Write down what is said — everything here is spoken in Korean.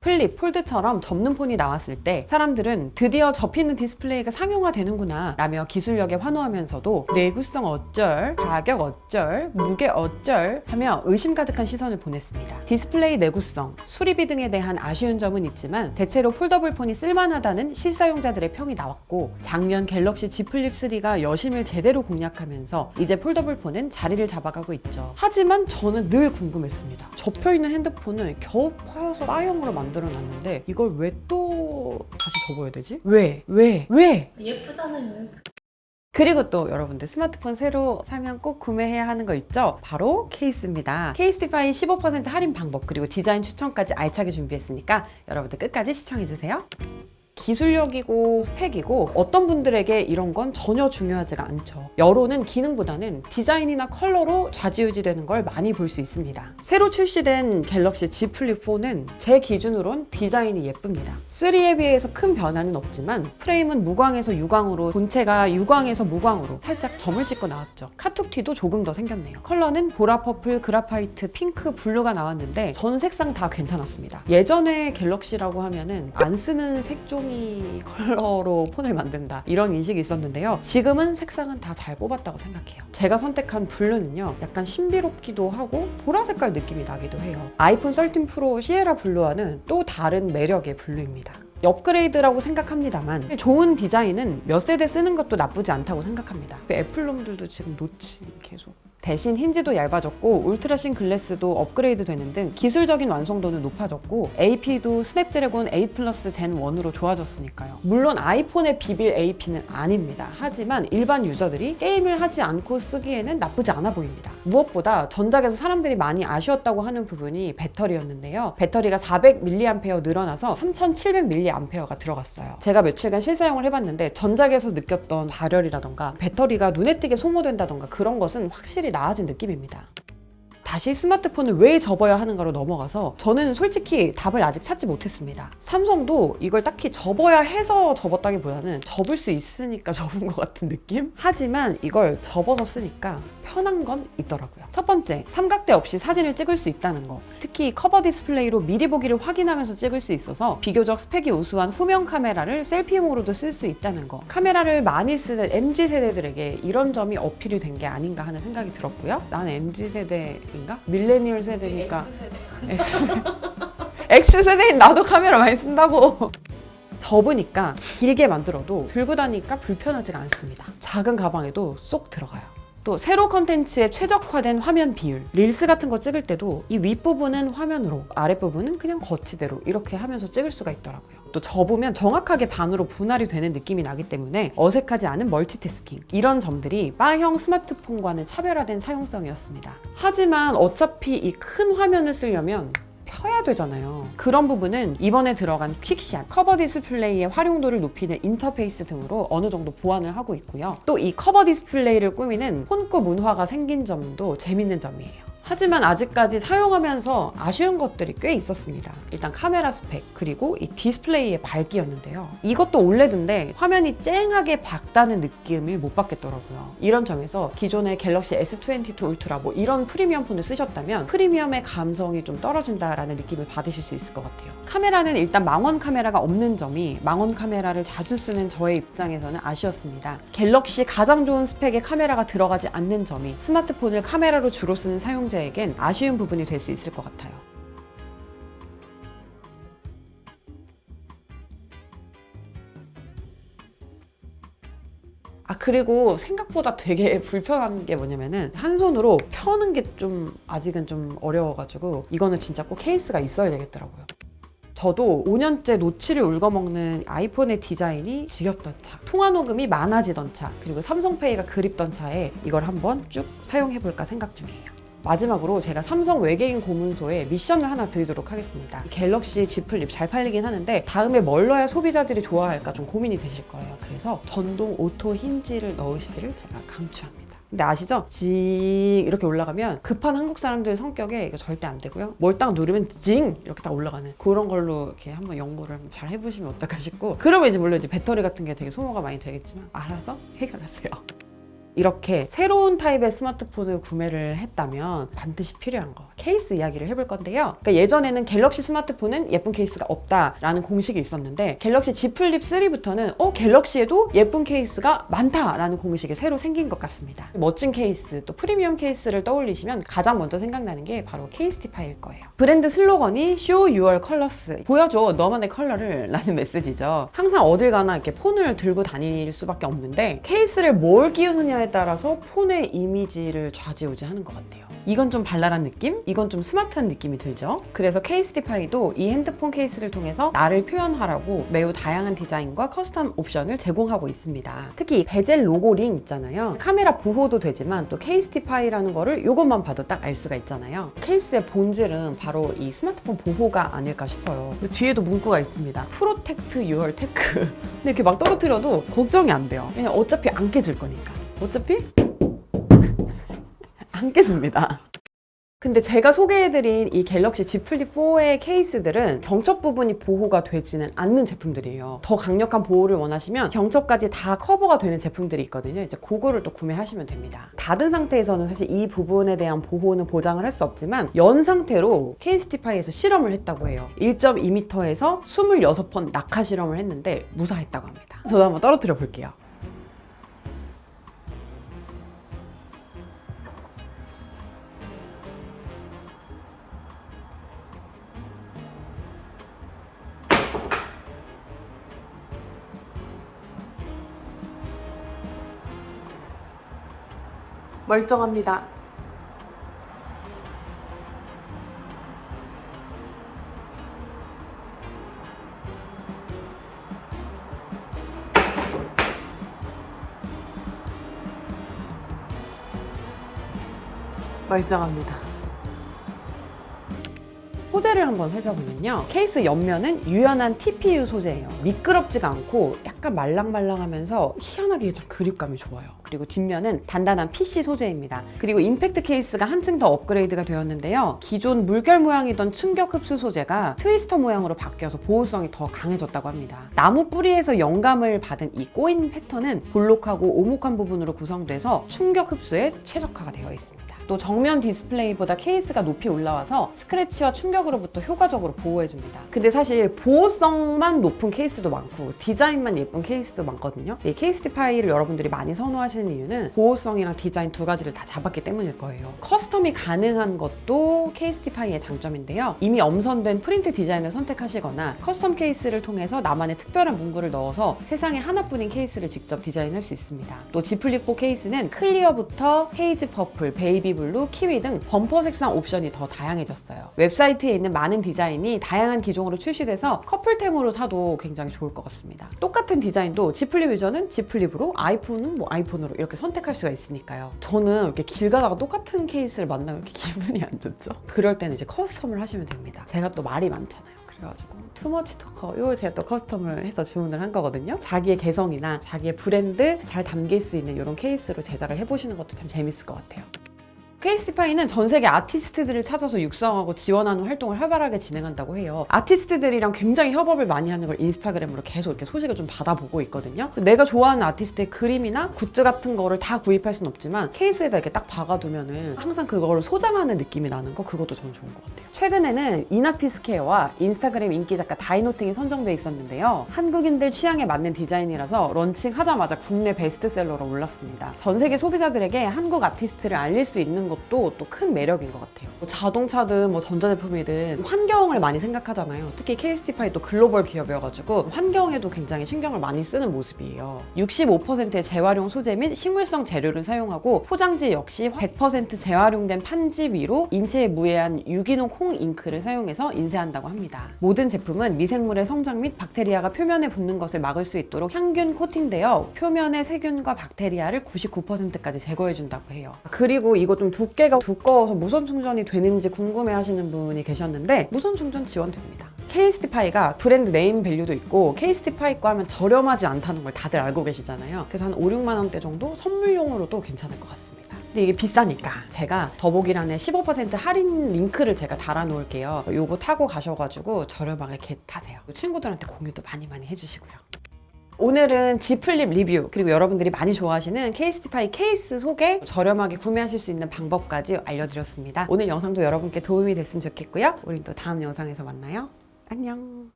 플립, 폴드처럼 접는 폰이 나왔을 때 사람들은 드디어 접히는 디스플레이가 상용화되는구나 라며 기술력에 환호하면서도 내구성 어쩔, 가격 어쩔, 무게 어쩔 하며 의심 가득한 시선을 보냈습니다. 디스플레이 내구성, 수리비 등에 대한 아쉬운 점은 있지만 대체로 폴더블 폰이 쓸만하다는 실사용자들의 평이 나왔고, 작년 갤럭시 Z 플립 3가 여심을 제대로 공략하면서 이제 폴더블 폰은 자리를 잡아가고 있죠. 하지만 저는 늘 궁금했습니다. 접혀있는 핸드폰을 겨우 파여서 B형으로 만들어놨는데 이걸 왜 또 다시 접어야 되지? 왜? 예쁘잖아요. 그리고 또 여러분들 스마트폰 새로 사면 꼭 구매해야 하는 거 있죠? 바로 케이스입니다. 케이스티파이 15% 할인 방법 그리고 디자인 추천까지 알차게 준비했으니까 여러분들 끝까지 시청해주세요. 기술력이고 스펙이고 어떤 분들에게 이런 건 전혀 중요하지가 않죠. 여론은 기능보다는 디자인이나 컬러로 좌지우지되는 걸 많이 볼 수 있습니다. 새로 출시된 갤럭시 Z 플립 4는 제 기준으론 디자인이 예쁩니다. 3에 비해서 큰 변화는 없지만 프레임은 무광에서 유광으로, 본체가 유광에서 무광으로 살짝 점을 찍고 나왔죠. 카툭티도 조금 더 생겼네요. 컬러는 보라 퍼플, 그라파이트, 핑크, 블루가 나왔는데 전 색상 다 괜찮았습니다. 예전에 갤럭시라고 하면은 안 쓰는 색종이 컬러로 폰을 만든다 이런 인식이 있었는데요. 지금은 색상은 다 잘 뽑았다고 생각해요. 제가 선택한 블루는요, 약간 신비롭기도 하고 보라 색깔 느낌이 나기도 해요. 아이폰 13 프로 시에라 블루와는 또 다른 매력의 블루입니다. 업그레이드라고 생각합니다만 좋은 디자인은 몇 세대 쓰는 것도 나쁘지 않다고 생각합니다. 애플놈들도 지금 놓치 계속. 대신 힌지도 얇아졌고 울트라신 글래스도 업그레이드 되는 등 기술적인 완성도는 높아졌고 AP도 스냅드래곤 8 플러스 젠 1으로 좋아졌으니까요. 물론 아이폰에 비빌 AP는 아닙니다. 하지만 일반 유저들이 게임을 하지 않고 쓰기에는 나쁘지 않아 보입니다. 무엇보다 전작에서 사람들이 많이 아쉬웠다고 하는 부분이 배터리였는데요. 배터리가 400mAh 늘어나서 3700mAh가 들어갔어요. 제가 며칠간 실사용을 해봤는데 전작에서 느꼈던 발열이라던가 배터리가 눈에 띄게 소모된다던가 그런 것은 확실히 나아진 느낌입니다. 다시 스마트폰을 왜 접어야 하는가로 넘어가서 저는 솔직히 답을 아직 찾지 못했습니다. 삼성도 이걸 딱히 접어야 해서 접었다기보다는 접을 수 있으니까 접은 것 같은 느낌? 하지만 이걸 접어서 쓰니까 편한 건 있더라고요. 첫 번째, 삼각대 없이 사진을 찍을 수 있다는 거. 특히 커버 디스플레이로 미리 보기를 확인하면서 찍을 수 있어서 비교적 스펙이 우수한 후면 카메라를 셀피용으로도 쓸 수 있다는 거. 카메라를 많이 쓰는 MZ세대들에게 이런 점이 어필이 된 게 아닌가 하는 생각이 들었고요. 나는 MZ세대인가? 밀레니얼 세대니까 X세대인 나도 카메라 많이 쓴다고. 접으니까 길게 만들어도 들고 다니니까 불편하지가 않습니다. 작은 가방에도 쏙 들어가요. 또 세로 컨텐츠에 최적화된 화면 비율, 릴스 같은 거 찍을 때도 이 윗부분은 화면으로, 아랫부분은 그냥 거치대로 이렇게 하면서 찍을 수가 있더라고요. 또 접으면 정확하게 반으로 분할이 되는 느낌이 나기 때문에 어색하지 않은 멀티태스킹, 이런 점들이 바형 스마트폰과는 차별화된 사용성이었습니다. 하지만 어차피 이 큰 화면을 쓰려면 펴야 되잖아요. 그런 부분은 이번에 들어간 퀵샷, 커버 디스플레이의 활용도를 높이는 인터페이스 등으로 어느 정도 보완을 하고 있고요. 또 이 커버 디스플레이를 꾸미는 폰꾸 문화가 생긴 점도 재밌는 점이에요. 하지만 아직까지 사용하면서 아쉬운 것들이 꽤 있었습니다. 일단 카메라 스펙, 그리고 이 디스플레이의 밝기였는데요. 이것도 올레드인데 화면이 쨍하게 밝다는 느낌을 못 받겠더라고요. 이런 점에서 기존의 갤럭시 S22 울트라 뭐 이런 프리미엄 폰을 쓰셨다면 프리미엄의 감성이 좀 떨어진다라는 느낌을 받으실 수 있을 것 같아요. 카메라는 일단 망원 카메라가 없는 점이 망원 카메라를 자주 쓰는 저의 입장에서는 아쉬웠습니다. 갤럭시 가장 좋은 스펙의 카메라가 들어가지 않는 점이 스마트폰을 카메라로 주로 쓰는 사용자에겐 아쉬운 부분이 될 수 있을 것 같아요. 그리고 생각보다 되게 불편한 게 뭐냐면은 한 손으로 펴는 게 좀 아직은 좀 어려워가지고 이거는 진짜 꼭 케이스가 있어야 되겠더라고요. 저도 5년째 노치를 울거먹는 아이폰의 디자인이 지겹던 차, 통화 녹음이 많아지던 차, 그리고 삼성페이가 그립던 차에 이걸 한번 쭉 사용해볼까 생각 중이에요. 마지막으로 제가 삼성 외계인 고문소에 미션을 하나 드리도록 하겠습니다. 갤럭시 Z 플립 잘 팔리긴 하는데 다음에 뭘 넣어야 소비자들이 좋아할까 좀 고민이 되실 거예요. 그래서 전동 오토 힌지를 넣으시기를 제가 강추합니다. 근데 아시죠? 징 이렇게 올라가면 급한 한국 사람들 성격에 이거 절대 안 되고요. 뭘 딱 누르면 징 이렇게 딱 올라가는 그런 걸로 이렇게 한번 연구를 잘 해보시면 어떨까 싶고, 그러면 이제 물론 이제 배터리 같은 게 되게 소모가 많이 되겠지만 알아서 해결하세요. 이렇게 새로운 타입의 스마트폰을 구매를 했다면 반드시 필요한 거 케이스 이야기를 해볼 건데요. 그러니까 예전에는 갤럭시 스마트폰은 예쁜 케이스가 없다라는 공식이 있었는데 갤럭시 Z 플립 3부터는 갤럭시에도 예쁜 케이스가 많다라는 공식이 새로 생긴 것 같습니다. 멋진 케이스 또 프리미엄 케이스를 떠올리시면 가장 먼저 생각나는 게 바로 케이스티파이일 거예요. 브랜드 슬로건이 Show Your Colors, 보여줘 너만의 컬러를 라는 메시지죠. 항상 어딜 가나 이렇게 폰을 들고 다닐 수밖에 없는데 케이스를 뭘 끼우느냐에 따라서 폰의 이미지를 좌지우지하는 것 같아요. 이건 좀 발랄한 느낌? 이건 좀 스마트한 느낌이 들죠? 그래서 케이스티파이도 이 핸드폰 케이스를 통해서 나를 표현하라고 매우 다양한 디자인과 커스텀 옵션을 제공하고 있습니다. 특히 베젤 로고 링 있잖아요. 카메라 보호도 되지만 또 케이스티파이라는 거를 이것만 봐도 딱 알 수가 있잖아요. 케이스의 본질은 바로 이 스마트폰 보호가 아닐까 싶어요. 뒤에도 문구가 있습니다. 프로텍트 유얼 테크. 근데 이렇게 막 떨어뜨려도 걱정이 안 돼요. 왜냐면 어차피 안 깨질 거니까. 어차피 안 깨집니다. 근데 제가 소개해드린 이 갤럭시 Z 플립 4의 케이스들은 경첩 부분이 보호가 되지는 않는 제품들이에요. 더 강력한 보호를 원하시면 경첩까지 다 커버가 되는 제품들이 있거든요. 이제 그거를 또 구매하시면 됩니다. 닫은 상태에서는 사실 이 부분에 대한 보호는 보장을 할 수 없지만 연 상태로 케이스티파이에서 실험을 했다고 해요. 1.2m에서 26번 낙하 실험을 했는데 무사했다고 합니다. 저도 한번 떨어뜨려 볼게요. 멀쩡합니다. 멀쩡합니다. 소재를 한번 살펴보면요. 케이스 옆면은 유연한 TPU 소재예요. 미끄럽지가 않고 약간 말랑말랑하면서 희한하게 좀 그립감이 좋아요. 그리고 뒷면은 단단한 PC 소재입니다. 그리고 임팩트 케이스가 한층 더 업그레이드가 되었는데요. 기존 물결 모양이던 충격 흡수 소재가 트위스터 모양으로 바뀌어서 보호성이 더 강해졌다고 합니다. 나무 뿌리에서 영감을 받은 이 꼬인 패턴은 볼록하고 오목한 부분으로 구성돼서 충격 흡수에 최적화가 되어 있습니다. 또 정면 디스플레이보다 케이스가 높이 올라와서 스크래치와 충격으로부터 효과적으로 보호해줍니다. 근데 사실 보호성만 높은 케이스도 많고 디자인만 예쁜 케이스도 많거든요. 이 케이스티파이를 여러분들이 많이 선호하시는 이유는 보호성이랑 디자인 두 가지를 다 잡았기 때문일 거예요. 커스텀이 가능한 것도 케이스티파이의 장점인데요. 이미 엄선된 프린트 디자인을 선택하시거나 커스텀 케이스를 통해서 나만의 특별한 문구를 넣어서 세상에 하나뿐인 케이스를 직접 디자인할 수 있습니다. 또 Z 플립 4 케이스는 클리어부터 헤이즈 퍼플, 베이비 블루, 키위 등 범퍼 색상 옵션이 더 다양해졌어요. 웹사이트에 있는 많은 디자인이 다양한 기종으로 출시돼서 커플템으로 사도 굉장히 좋을 것 같습니다. 똑같은 디자인도 Z 플립 유저는 Z 플립으로, 아이폰은 뭐 아이폰으로 이렇게 선택할 수가 있으니까요. 저는 이렇게 길 가다가 똑같은 케이스를 만나면 이렇게 기분이 안 좋죠? 그럴 때는 이제 커스텀을 하시면 됩니다. 제가 또 말이 많잖아요. 그래가지고 투머치 토커 이거 제가 또 커스텀을 해서 주문을 한 거거든요. 자기의 개성이나 자기의 브랜드 잘 담길 수 있는 이런 케이스로 제작을 해보시는 것도 참 재밌을 것 같아요. 케이스티파이는 전 세계 아티스트들을 찾아서 육성하고 지원하는 활동을 활발하게 진행한다고 해요. 아티스트들이랑 굉장히 협업을 많이 하는 걸 인스타그램으로 계속 이렇게 소식을 좀 받아보고 있거든요. 내가 좋아하는 아티스트의 그림이나 굿즈 같은 거를 다 구입할 순 없지만 케이스에다 이렇게 딱 박아두면은 항상 그거를 소장하는 느낌이 나는 거, 그것도 저는 좋은 것 같아요. 최근에는 이나피스케어와 인스타그램 인기 작가 다이노팅이 선정돼 있었는데요. 한국인들 취향에 맞는 디자인이라서 런칭하자마자 국내 베스트셀러로 올랐습니다. 전 세계 소비자들에게 한국 아티스트를 알릴 수 있는 것도 또 큰 매력인 것 같아요. 자동차든 뭐 전자제품이든 환경을 많이 생각하잖아요. 특히 케이스티파이 또 글로벌 기업이어가지고 환경에도 굉장히 신경을 많이 쓰는 모습이에요. 65%의 재활용 소재 및 식물성 재료를 사용하고 포장지 역시 100% 재활용된 판지 위로 인체에 무해한 유기농 콩 잉크를 사용해서 인쇄한다고 합니다. 모든 제품은 미생물의 성장 및 박테리아가 표면에 붙는 것을 막을 수 있도록 향균 코팅되어 표면의 세균과 박테리아를 99%까지 제거해준다고 해요. 그리고 이거 좀 두께가 두꺼워서 무선 충전이 되는지 궁금해 하시는 분이 계셨는데 무선 충전 지원됩니다. 케이스티파이가 브랜드 네임 밸류도 있고 케이스티파이 거 하면 저렴하지 않다는 걸 다들 알고 계시잖아요. 그래서 한 5, 6만 원대 정도 선물용으로도 괜찮을 것 같습니다. 근데 이게 비싸니까 제가 더보기란에 15% 할인 링크를 제가 달아 놓을게요. 요거 타고 가셔가지고 저렴하게 타세요. 친구들한테 공유도 많이 해주시고요. 오늘은 G 플립 리뷰 그리고 여러분들이 많이 좋아하시는 케이스티파이 케이스 속에 저렴하게 구매하실 수 있는 방법까지 알려드렸습니다. 오늘 영상도 여러분께 도움이 됐으면 좋겠고요. 우린 또 다음 영상에서 만나요. 안녕.